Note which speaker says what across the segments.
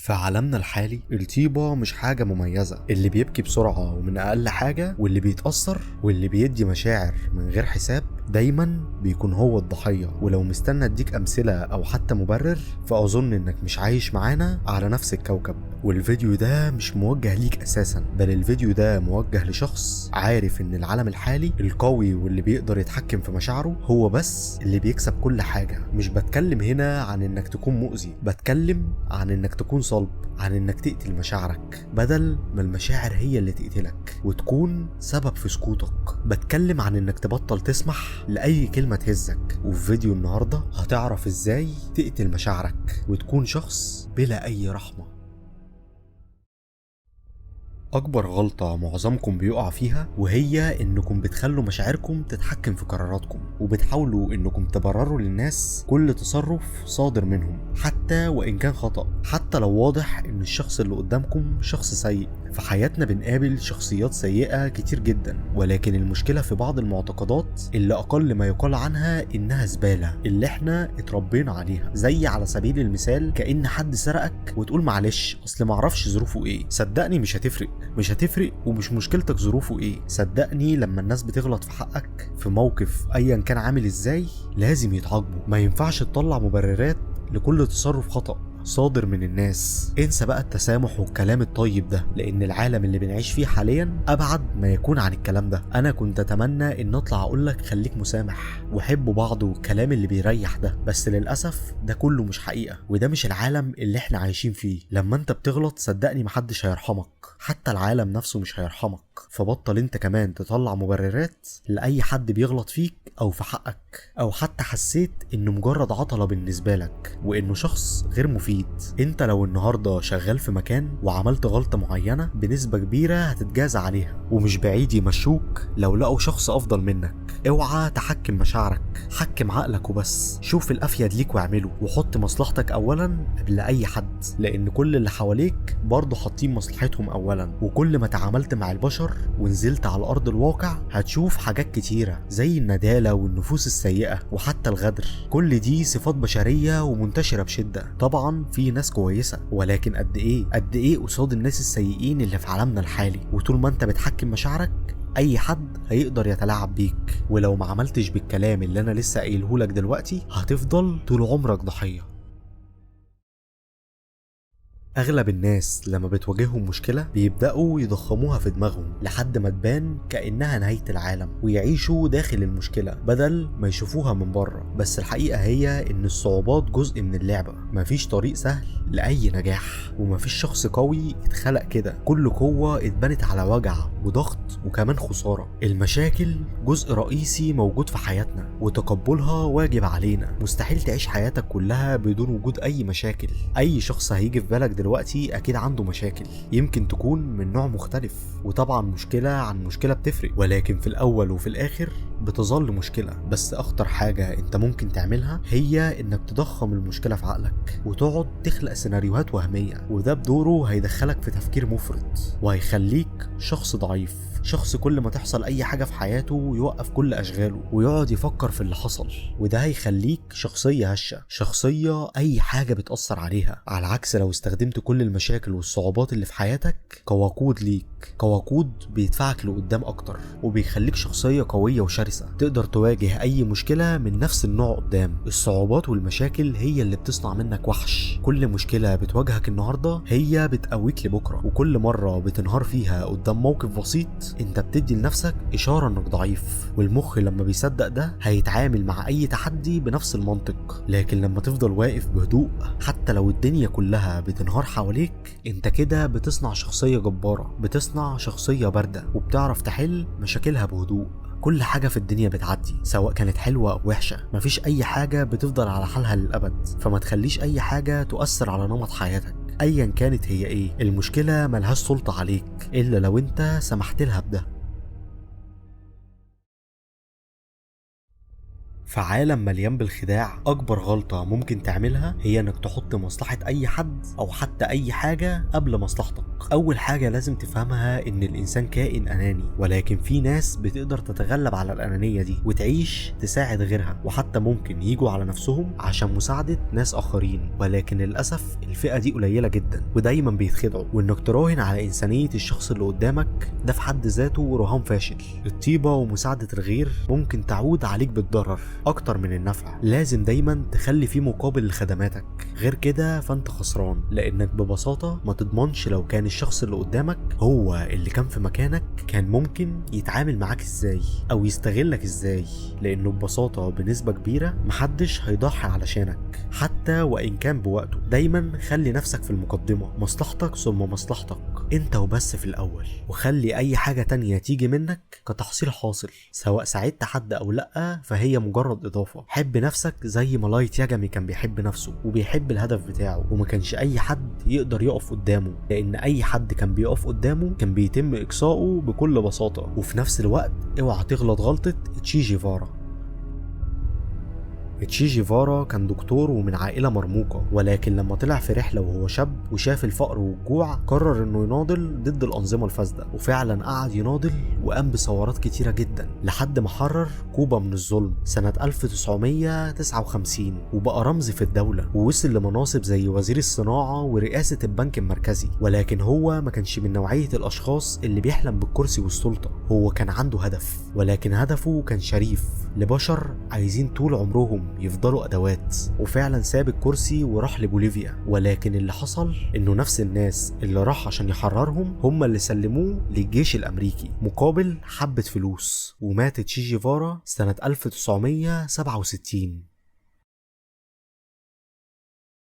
Speaker 1: في عالمنا الحالي الطيبة مش حاجة مميزة، اللي بيبكي بسرعة ومن أقل حاجة واللي بيتأثر واللي بيدي مشاعر من غير حساب دايما بيكون هو الضحية. ولو مستنى اديك أمثلة أو حتى مبرر فأظن إنك مش عايش معانا على نفس الكوكب. والفيديو ده مش موجه ليك أساسا، بل الفيديو ده موجه لشخص عارف إن العالم الحالي القوي واللي بيقدر يتحكم في مشاعره هو بس اللي بيكسب كل حاجة. مش بتكلم هنا عن إنك تكون مؤذي، بتكلم عن إنك تكون صلب، عن إنك تقتل مشاعرك بدل ما المشاعر هي اللي تقتلك وتكون سبب في سقوطك. بتكلم عن إنك تبطل تسمح لأي كلمة تهزك. وفي فيديو النهاردة هتعرف إزاي تقتل مشاعرك وتكون شخص بلا أي رحمة. أكبر غلطة معظمكم بيقع فيها وهي إنكم بتخلوا مشاعركم تتحكم في قراراتكم، وبتحاولوا إنكم تبرروا للناس كل تصرف صادر منهم حتى وإن كان خطأ، حتى لو واضح إن الشخص اللي قدامكم شخص سيء. في حياتنا بنقابل شخصيات سيئة كتير جدا، ولكن المشكلة في بعض المعتقدات اللي أقل ما يقال عنها إنها زبالة اللي إحنا اتربينا عليها. زي على سبيل المثال كأن حد سرقك وتقول معلش أصل معرفش ظروفه إيه. صدقني مش هتفرق ومش مشكلتك ظروفه إيه. صدقني لما الناس بتغلط في حقك في موقف أيا كان عامل إزاي لازم يتعاقبوا. ما ينفعش تطلع مبررات لكل تصرف خطأ صادر من الناس. انسى بقى التسامح والكلام الطيب ده، لان العالم اللي بنعيش فيه حاليا ابعد ما يكون عن الكلام ده. انا كنت اتمنى ان اطلع اقولك خليك مسامح وحبوا بعض والكلام اللي بيريح ده، بس للاسف ده كله مش حقيقة، وده مش العالم اللي احنا عايشين فيه. لما انت بتغلط صدقني محدش هيرحمك، حتى العالم نفسه مش هيرحمك. فبطل انت كمان تطلع مبررات لاي حد بيغلط فيك او في حقك، او حتى حسيت انه مجرد عطلة بالنسبة لك وانه شخص غير مفيد. انت لو النهاردة شغال في مكان وعملت غلطة معينة بنسبة كبيرة هتتجازى عليها، ومش بعيد يمشوك لو لقوا شخص افضل منك. اوعى تحكم مشاعرك، حكم عقلك وبس. شوف الافيد ليك واعمله، وحط مصلحتك اولا قبل اي حد، لان كل اللي حواليك برضه حاطين مصلحتهم اولا. وكل ما تعاملت مع البشر ونزلت على ارض الواقع هتشوف حاجات كتيرة زي الندالة والنفوس السيئة وحتى الغدر. كل دي صفات بشرية ومنتشرة بشدة. طبعا في ناس كويسة، ولكن قد ايه قصاد الناس السيئين اللي في عالمنا الحالي. وطول ما انت بتحكم مشاعرك اي حد هيقدر يتلاعب بيك، ولو ما عملتش بالكلام اللي انا لسه قايله لك دلوقتي هتفضل طول عمرك ضحية. اغلب الناس لما بتواجههم مشكلة بيبدأوا يضخموها في دماغهم لحد ما تبان كأنها نهاية العالم، ويعيشوا داخل المشكلة بدل ما يشوفوها من بره. بس الحقيقة هي ان الصعوبات جزء من اللعبة. مفيش طريق سهل لأي نجاح، ومفيش شخص قوي اتخلق كده. كل قوة اتبنت على وجع وضغط وكمان خسارة. المشاكل جزء رئيسي موجود في حياتنا، وتقبلها واجب علينا. مستحيل تعيش حياتك كلها بدون وجود اي مشاكل. اي شخص هيجي في بالك دلوقتي اكيد عنده مشاكل، يمكن تكون من نوع مختلف، وطبعا مشكلة عن مشكلة بتفرق، ولكن في الاول وفي الاخر بتظل مشكلة. بس اخطر حاجة انت ممكن تعملها هي انك تضخم المشكلة في عقلك وتقعد تخلق سيناريوهات وهمية، وده بدوره هيدخلك في تفكير مفرط وهيخليك شخص ضعيف. شخص كل ما تحصل اي حاجة في حياته يوقف كل اشغاله ويقعد يفكر في اللي حصل، وده هيخليك شخصية هشة، شخصية اي حاجة بتأثر عليها. على عكس لو استخدمت كل المشاكل والصعوبات اللي في حياتك كوقود ليك، كوقود بيدفعك لقدام اكتر وبيخليك شخصية قوية وشرسة تقدر تواجه اي مشكلة من نفس النوع قدام. الصعوبات والمشاكل هي اللي بتصنع منك وحش. كل مشكلة بتواجهك النهاردة هي بتقويك لبكرة، وكل مرة بتنهار فيها قدام موقف بسيط انت بتدي لنفسك اشارة انك ضعيف. والمخ لما بيصدق ده هيتعامل مع اي تحدي بنفس المنطق. لكن لما تفضل واقف بهدوء حتى لو الدنيا كلها بتنهار حواليك، انت كده بتصنع شخصية جبارة، بتصنع شخصية باردة وبتعرف تحل مشاكلها بهدوء. كل حاجة في الدنيا بتعدي سواء كانت حلوة أو وحشة، مفيش أي حاجة بتفضل على حالها للأبد. فما تخليش أي حاجة تؤثر على نمط حياتك أيا كانت هي إيه. المشكلة ملهاش سلطة عليك إلا لو أنت سمحت لها بده. في عالم مليان بالخداع، اكبر غلطة ممكن تعملها هي انك تحط مصلحة اي حد او حتى اي حاجة قبل مصلحتك. اول حاجة لازم تفهمها ان الانسان كائن اناني، ولكن في ناس بتقدر تتغلب على الانانية دي وتعيش تساعد غيرها، وحتى ممكن يجوا على نفسهم عشان مساعدة ناس اخرين. ولكن للاسف الفئة دي قليلة جدا ودايما بيتخدعوا، وانك تراهن على انسانية الشخص اللي قدامك ده في حد ذاته رهان فاشل. الطيبة ومساعدة الغير ممكن تعود عليك بالضرر اكتر من النفع. لازم دايما تخلي فيه مقابل لخدماتك، غير كده فانت خسران، لانك ببساطة ما تضمنش لو كان الشخص اللي قدامك هو اللي كان في مكانك كان ممكن يتعامل معاك ازاي او يستغلك ازاي، لانه ببساطة بنسبة كبيرة محدش هيضحي علشانك حتى وان كان بوقته. دايما خلي نفسك في المقدمة، مصلحتك ثم مصلحتك انت وبس في الاول، وخلي اي حاجة تانية تيجي منك كتحصيل حاصل، سواء ساعدت حد او لا فهي مجرد اضافة. حب نفسك زي ما لايت ياجامي كان بيحب نفسه وبيحب الهدف بتاعه، وما كانش اي حد يقدر يقف قدامه، لان اي حد كان بيقف قدامه كان بيتم اقصائه بكل بساطة. وفي نفس الوقت اوعى تغلط غلطة تشي جيفارا. تشي جيفارا كان دكتور ومن عائلة مرموقة، ولكن لما طلع في رحلة وهو شاب وشاف الفقر والجوع قرر انه يناضل ضد الأنظمة الفاسدة، وفعلا قعد يناضل وقام بثورات كتيرة جدا لحد ما حرر كوبا من الظلم سنة 1959، وبقى رمز في الدولة ووصل لمناصب زي وزير الصناعة ورئاسة البنك المركزي. ولكن هو ما كانش من نوعية الأشخاص اللي بيحلم بالكرسي والسلطة، هو كان عنده هدف، ولكن هدفه كان شريف لبشر عايزين طول عمرهم يفضلوا أدوات. وفعلا ساب الكرسي وراح لبوليفيا، ولكن اللي حصل انه نفس الناس اللي راح عشان يحررهم هم اللي سلموه للجيش الأمريكي مقابل حبة فلوس، ومات تشي جيفارا سنة 1967.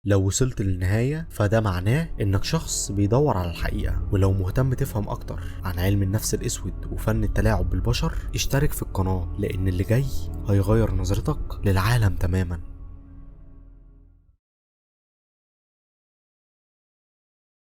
Speaker 1: لو وصلت للنهاية فده معناه انك شخص بيدور على الحقيقة، ولو مهتم تفهم اكتر عن علم النفس الاسود وفن التلاعب بالبشر اشترك في القناة، لان اللي جاي هيغير نظرتك للعالم تماما.